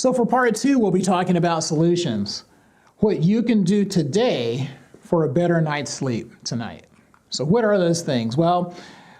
So for part two, we'll be talking about solutions. What you can do today for a better night's sleep tonight. So what are those things? Well,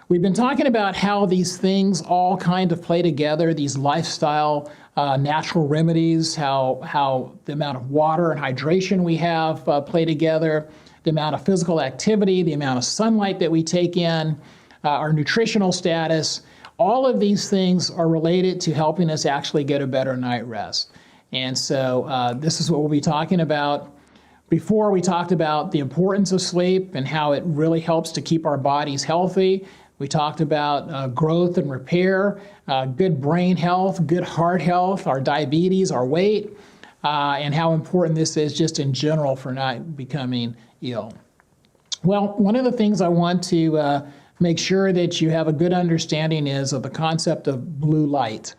we've been talking about how these things all kind of play together, these lifestyle natural remedies, how the amount of water and hydration we have play together, the amount of physical activity, the amount of sunlight that we take in, our nutritional status. All of these things are related to helping us actually get a better night rest. And so this is what we'll be talking about. Before, we talked about the importance of sleep and how it really helps to keep our bodies healthy. We talked about growth and repair, good brain health, good heart health, our diabetes, our weight, and how important this is just in general for not becoming ill. Well, one of the things I want to make sure that you have a good understanding is of the concept of blue light.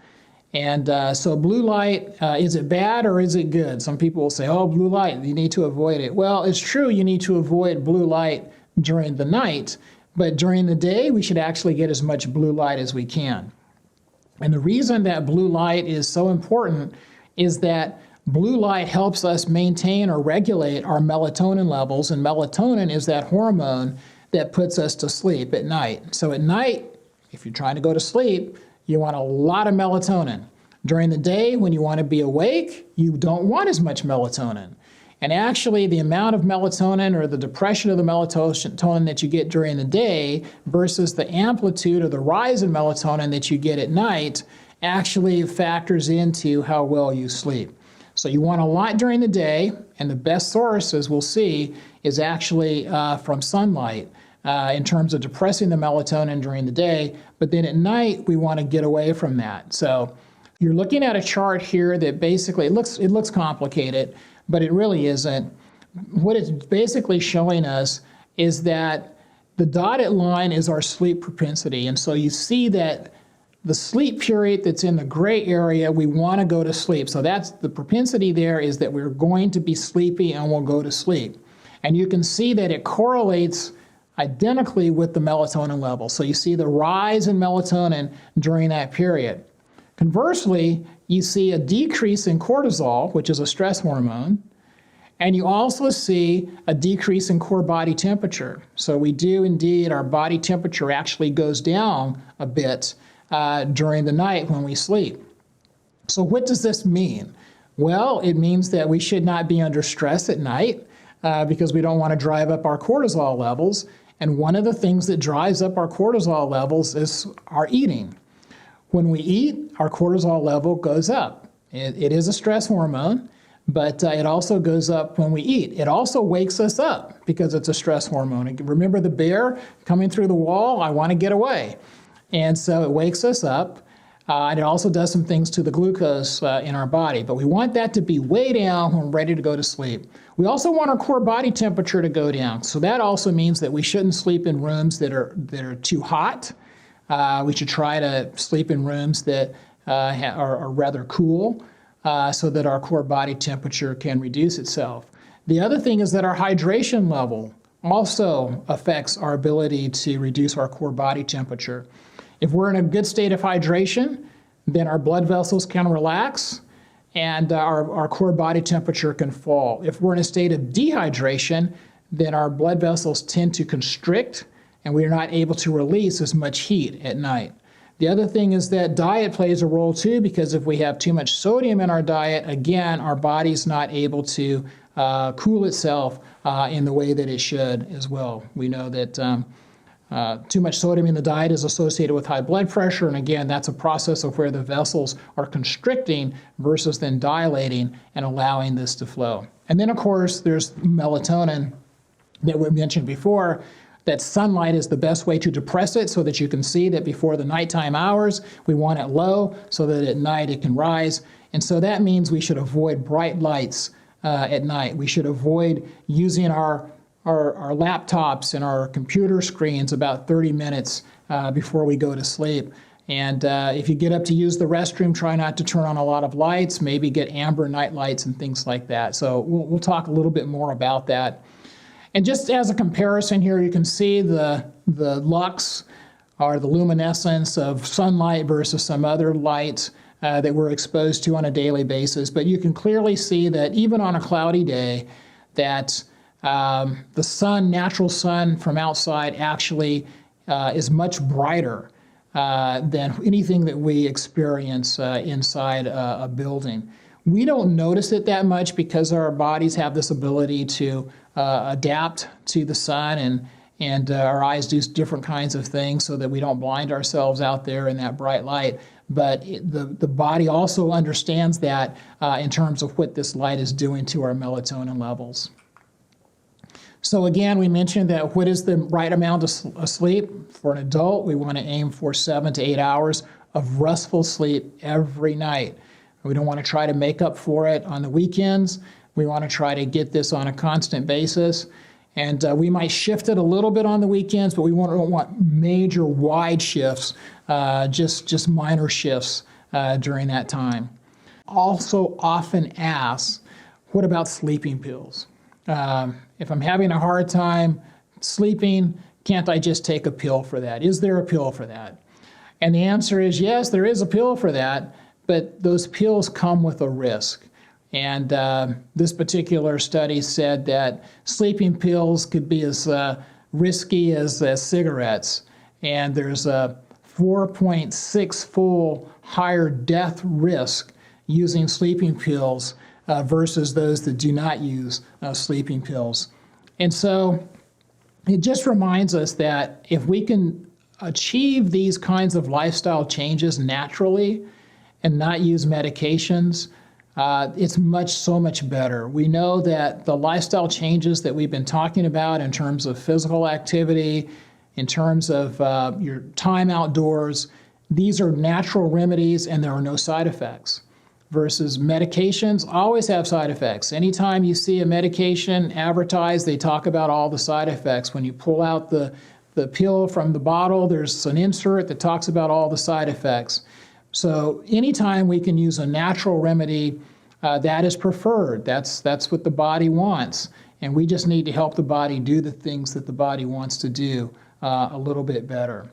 And so blue light, is it bad or is it good? Some people will say, oh, blue light, you need to avoid it. Well, it's true you need to avoid blue light during the night, but during the day we should actually get as much blue light as we can. And the reason that blue light is so important is that blue light helps us maintain or regulate our melatonin levels, and melatonin is that hormone that puts us to sleep at night. So at night, if you're trying to go to sleep, you want a lot of melatonin. During the day, when you want to be awake, you don't want as much melatonin. And actually, the amount of melatonin or the depression of the melatonin that you get during the day versus the amplitude or the rise in melatonin that you get at night actually factors into how well you sleep. So you want a lot during the day, and the best source, as we'll see, is actually from sunlight in terms of depressing the melatonin during the day. But then at night, we want to get away from that. So you're looking at a chart here that basically, it looks complicated, but it really isn't. What it's basically showing us is that the dotted line is our sleep propensity. And so you see that the sleep period that's in the gray area, we want to go to sleep. So that's the propensity there, is that we're going to be sleepy and we'll go to sleep. And you can see that it correlates identically with the melatonin level. So you see the rise in melatonin during that period. Conversely, you see a decrease in cortisol, which is a stress hormone, and you also see a decrease in core body temperature. So we do indeed, our body temperature actually goes down a bit during the night when we sleep. So what does this mean? Well, it means that we should not be under stress at night because we don't want to drive up our cortisol levels. And one of the things that drives up our cortisol levels is our eating. When we eat, our cortisol level goes up. It is a stress hormone, but it also goes up when we eat. It also wakes us up because it's a stress hormone. Remember the bear coming through the wall? I want to get away. And so it wakes us up, and it also does some things to the glucose in our body. But we want that to be way down when we're ready to go to sleep. We also want our core body temperature to go down. So that also means that we shouldn't sleep in rooms that are too hot. We should try to sleep in rooms that are rather cool so that our core body temperature can reduce itself. The other thing is that our hydration level also affects our ability to reduce our core body temperature. If we're in a good state of hydration, then our blood vessels can relax and our core body temperature can fall. If we're in a state of dehydration, then our blood vessels tend to constrict and we are not able to release as much heat at night. The other thing is that diet plays a role too, because if we have too much sodium in our diet, again, our body's not able to cool itself in the way that it should as well. We know that too much sodium in the diet is associated with high blood pressure, and again, that's a process of where the vessels are constricting versus then dilating and allowing this to flow. And then, of course, there's melatonin that we mentioned before, that sunlight is the best way to depress it so that you can see that before the nighttime hours, we want it low so that at night it can rise. And so that means we should avoid bright lights at night. We should avoid using our laptops and our computer screens about 30 minutes before we go to sleep. And if you get up to use the restroom, try not to turn on a lot of lights, maybe get amber night lights and things like that. So we'll talk a little bit more about that. And just as a comparison here, you can see the lux are the luminescence of sunlight versus some other light that we're exposed to on a daily basis. But you can clearly see that even on a cloudy day, that the sun, natural sun from outside, actually is much brighter than anything that we experience inside a building. We don't notice it that much because our bodies have this ability to adapt to the sun, and our eyes do different kinds of things so that we don't blind ourselves out there in that bright light. But the body also understands that in terms of what this light is doing to our melatonin levels. So again, we mentioned that what is the right amount of sleep? For an adult, we want to aim for 7 to 8 hours of restful sleep every night. We don't want to try to make up for it on the weekends. We want to try to get this on a constant basis. And we might shift it a little bit on the weekends, but we don't want major wide shifts, just minor shifts during that time. Also often asked, what about sleeping pills? If I'm having a hard time sleeping, can't I just take a pill for that? Is there a pill for that? And the answer is yes, there is a pill for that, but those pills come with a risk. And this particular study said that sleeping pills could be as risky as cigarettes. And there's a 4.6-fold higher death risk using sleeping pills versus those that do not use sleeping pills. And so it just reminds us that if we can achieve these kinds of lifestyle changes naturally and not use medications, it's so much better. We know that the lifestyle changes that we've been talking about in terms of physical activity, in terms of your time outdoors, these are natural remedies and there are no side effects. Versus medications always have side effects. Anytime you see a medication advertised, they talk about all the side effects. When you pull out the pill from the bottle, there's an insert that talks about all the side effects. So anytime we can use a natural remedy, that is preferred. That's what the body wants. And we just need to help the body do the things that the body wants to do a little bit better.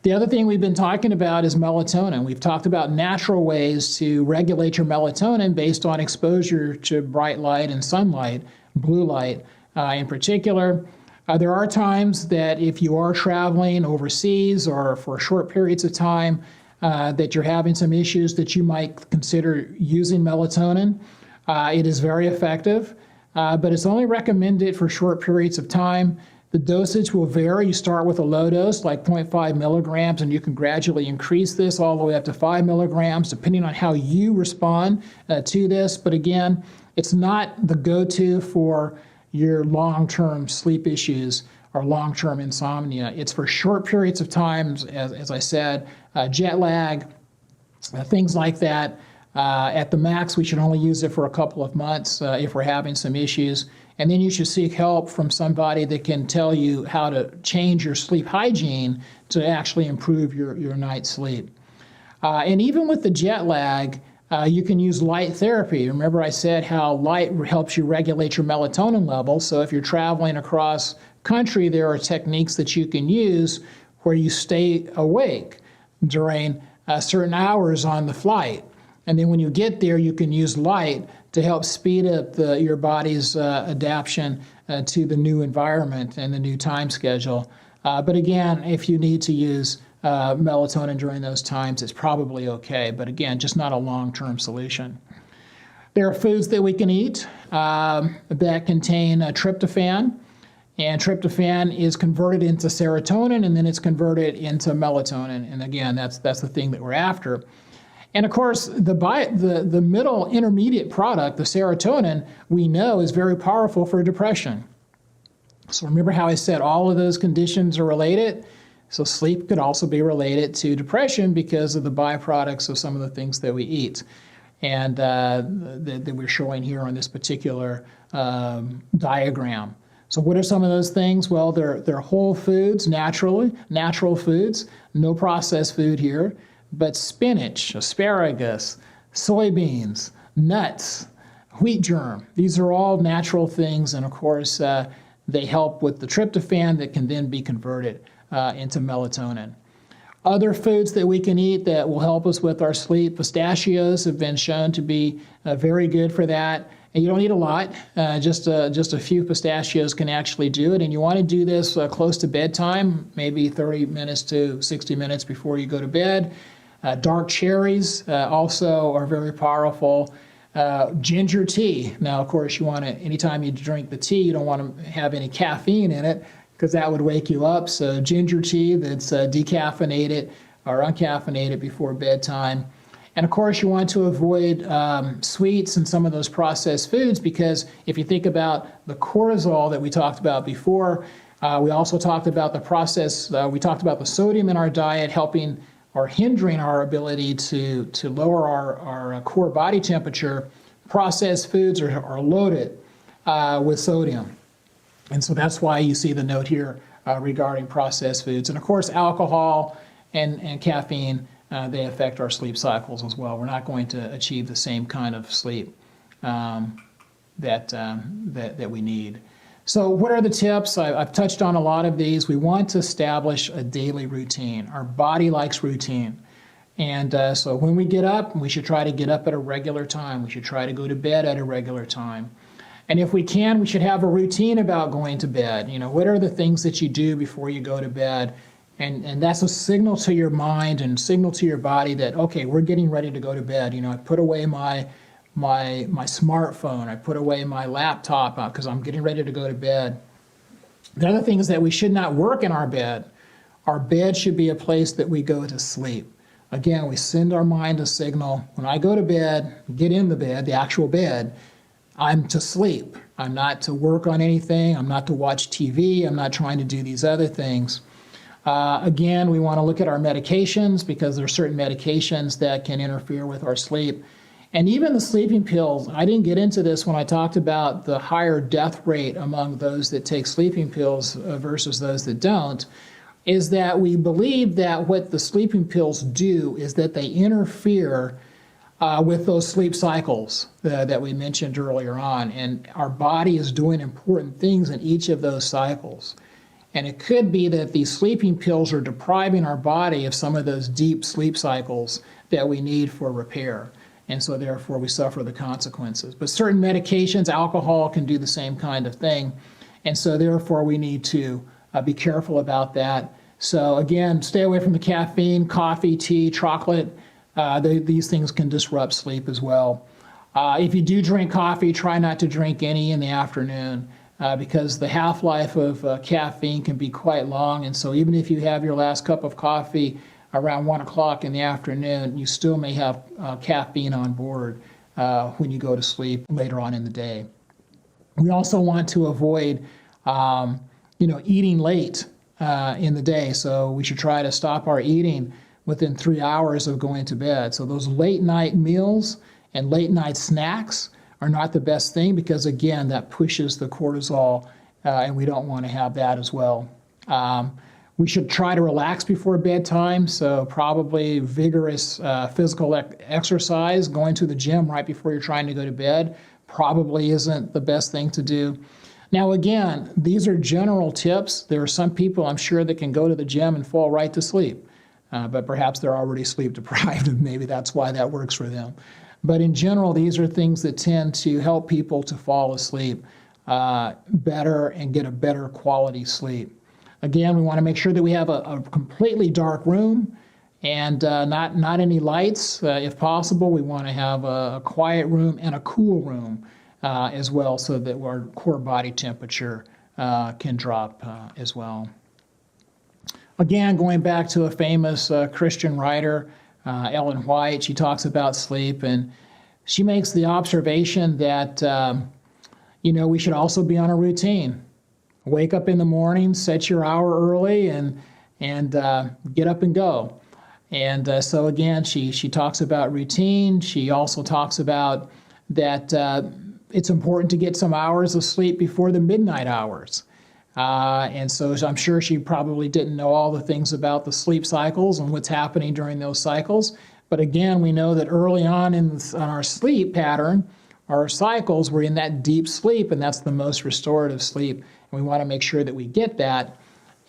The other thing we've been talking about is melatonin. We've talked about natural ways to regulate your melatonin based on exposure to bright light and sunlight, blue light in particular. There are times that if you are traveling overseas or for short periods of time, that you're having some issues that you might consider using melatonin. It is very effective, but it's only recommended for short periods of time. The dosage will vary. You start with a low dose, like 0.5 milligrams, and you can gradually increase this all the way up to 5 milligrams, depending on how you respond to this. But again, it's not the go-to for your long-term sleep issues or long-term insomnia. It's for short periods of time, as I said, jet lag, things like that. At the max, we should only use it for a couple of months if we're having some issues. And then you should seek help from somebody that can tell you how to change your sleep hygiene to actually improve your night's sleep. And even with the jet lag, you can use light therapy. Remember I said how light helps you regulate your melatonin level. So if you're traveling across country, there are techniques that you can use where you stay awake during certain hours on the flight. And then when you get there, you can use light to help speed up your body's adaptation to the new environment and the new time schedule. But again, if you need to use melatonin during those times, it's probably okay. But again, just not a long-term solution. There are foods that we can eat that contain tryptophan. And tryptophan is converted into serotonin, and then it's converted into melatonin. And again, that's the thing that we're after. And of course, the middle intermediate product, the serotonin, we know is very powerful for depression. So remember how I said all of those conditions are related? So sleep could also be related to depression because of the byproducts of some of the things that we eat. And that we're showing here on this particular diagram. So what are some of those things? Well, they're whole foods, natural foods, no processed food here. But spinach, asparagus, soybeans, nuts, wheat germ, these are all natural things. And of course, they help with the tryptophan that can then be converted into melatonin. Other foods that we can eat that will help us with our sleep, pistachios have been shown to be very good for that. And you don't need a lot, just a few pistachios can actually do it. And you want to do this close to bedtime, maybe 30 minutes to 60 minutes before you go to bed. Dark cherries also are very powerful. Ginger tea. Now, of course, you want to, anytime you drink the tea, you don't want to have any caffeine in it because that would wake you up. So ginger tea that's decaffeinated or uncaffeinated before bedtime. And of course, you want to avoid sweets and some of those processed foods because if you think about the cortisol that we talked about before, we also talked about the process, we talked about the sodium in our diet helping or hindering our ability to lower our core body temperature. Processed foods are loaded with sodium. And so that's why you see the note here regarding processed foods. And of course, alcohol and caffeine, they affect our sleep cycles as well. We're not going to achieve the same kind of sleep that we need. So what are the tips? I've touched on a lot of these. We want to establish a daily routine. Our body likes routine. And so when we get up, we should try to get up at a regular time. We should try to go to bed at a regular time. And if we can, we should have a routine about going to bed. You know, what are the things that you do before you go to bed? And that's a signal to your mind and signal to your body that, okay, we're getting ready to go to bed. You know, I put away my smartphone, I put away my laptop because I'm getting ready to go to bed. The other thing is that we should not work in our bed. Our bed should be a place that we go to sleep. Again, we send our mind a signal. When I go to bed, get in the bed, the actual bed, I'm to sleep. I'm not to work on anything. I'm not to watch TV. I'm not trying to do these other things. Again, we want to look at our medications because there are certain medications that can interfere with our sleep. And even the sleeping pills, I didn't get into this when I talked about the higher death rate among those that take sleeping pills versus those that don't, is that we believe that what the sleeping pills do is that they interfere with those sleep cycles that we mentioned earlier on. And our body is doing important things in each of those cycles. And it could be that these sleeping pills are depriving our body of some of those deep sleep cycles that we need for repair. And so therefore we suffer the consequences. But certain medications, alcohol can do the same kind of thing. And so therefore we need to be careful about that. So again, stay away from the caffeine, coffee, tea, chocolate. These things can disrupt sleep as well. If you do drink coffee, try not to drink any in the afternoon because the half-life of caffeine can be quite long. And so even if you have your last cup of coffee around 1 o'clock in the afternoon, you still may have caffeine on board when you go to sleep later on in the day. We also want to avoid eating late in the day. So we should try to stop our eating within 3 hours of going to bed. So those late night meals and late night snacks are not the best thing because, again, that pushes the cortisol, and we don't want to have that as well. We should try to relax before bedtime, so probably vigorous physical exercise, going to the gym right before you're trying to go to bed probably isn't the best thing to do. Now, again, these are general tips. There are some people, I'm sure, that can go to the gym and fall right to sleep. But perhaps they're already sleep deprived, and maybe that's why that works for them. But in general, these are things that tend to help people to fall asleep better and get a better quality sleep. Again, we want to make sure that we have a completely dark room and not any lights. If possible, we want to have a quiet room and a cool room as well so that our core body temperature can drop as well. Again, going back to a famous Christian writer, Ellen White, she talks about sleep, and she makes the observation that, we should also be on a routine. Wake up in the morning, set your hour early, and get up and go. And so again, she talks about routine. She also talks about that it's important to get some hours of sleep before the midnight hours. And so I'm sure she probably didn't know all the things about the sleep cycles and what's happening during those cycles. But again, we know that early on in our sleep pattern, our cycles, we're in that deep sleep, and that's the most restorative sleep. And we want to make sure that we get that.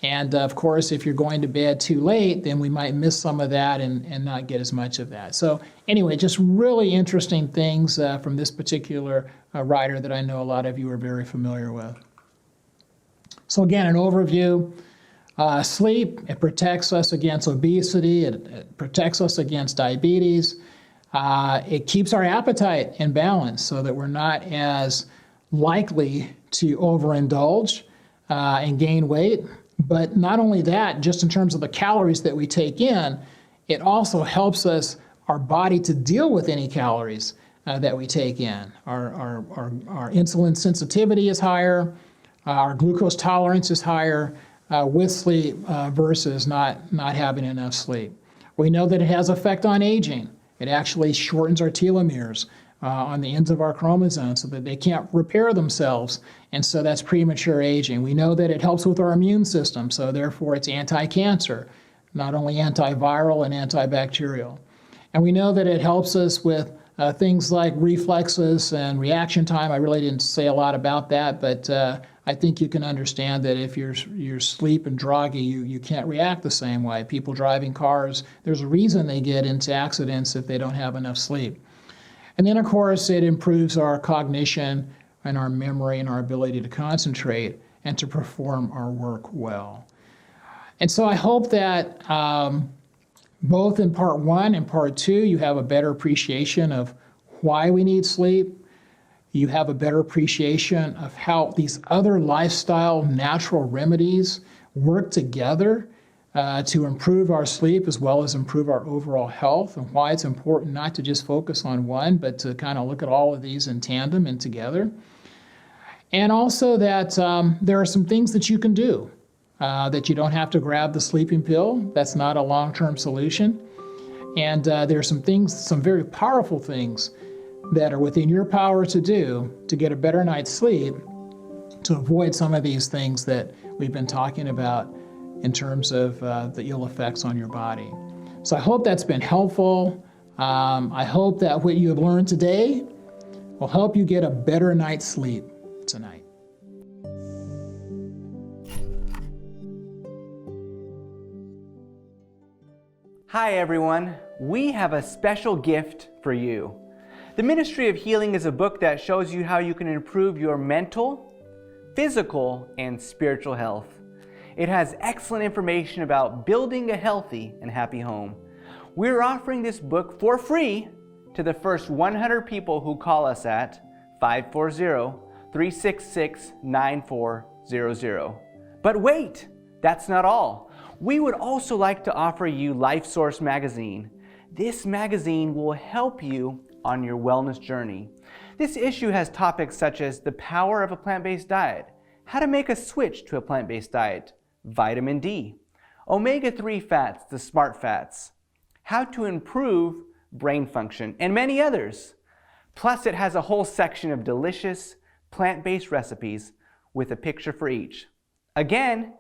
And of course, if you're going to bed too late, then we might miss some of that and not get as much of that. So anyway, just really interesting things from this particular writer that I know a lot of you are very familiar with. So again, an overview. Sleep, it protects us against obesity, it protects us against diabetes. It keeps our appetite in balance so that we're not as likely to overindulge and gain weight. But not only that, just in terms of the calories that we take in, it also helps us, our body, to deal with any calories that we take in. Our insulin sensitivity is higher, our glucose tolerance is higher with sleep versus not having enough sleep. We know that it has effect on aging. It actually shortens our telomeres on the ends of our chromosomes so that they can't repair themselves, and so that's premature aging. We know that it helps with our immune system, so therefore it's anti-cancer, not only antiviral and antibacterial. And we know that it helps us with things like reflexes and reaction time. I really didn't say a lot about that, but I think you can understand that if you're sleep and groggy, you can't react the same way. People driving cars, there's a reason they get into accidents if they don't have enough sleep. And then, of course, it improves our cognition and our memory and our ability to concentrate and to perform our work well. And so I hope that both in part 1 and part 2, you have a better appreciation of why we need sleep. You have a better appreciation of how these other lifestyle natural remedies work together to improve our sleep as well as improve our overall health, and why it's important not to just focus on one, but to kind of look at all of these in tandem and together. And also that there are some things that you can do, that you don't have to grab the sleeping pill. That's not a long-term solution. And there are some things, some very powerful things that are within your power to do to get a better night's sleep, to avoid some of these things that we've been talking about in terms of the ill effects on your body. So I hope that's been helpful. I hope that what you have learned today will help you get a better night's sleep tonight. Hi everyone, we have a special gift for you. The Ministry of Healing is a book that shows you how you can improve your mental, physical, and spiritual health. It has excellent information about building a healthy and happy home. We're offering this book for free to the first 100 people who call us at 540-366-9400. But wait, that's not all. We would also like to offer you LifeSource magazine. This magazine will help you on your wellness journey. This issue has topics such as the power of a plant-based diet, how to make a switch to a plant-based diet, vitamin D, omega-3 fats, the smart fats, how to improve brain function, and many others. Plus, it has a whole section of delicious plant-based recipes with a picture for each. Again,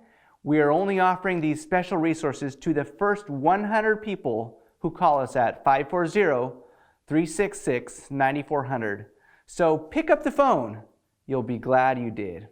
we are only offering these special resources to the first 100 people who call us at 540-366-9400. So pick up the phone. You'll be glad you did.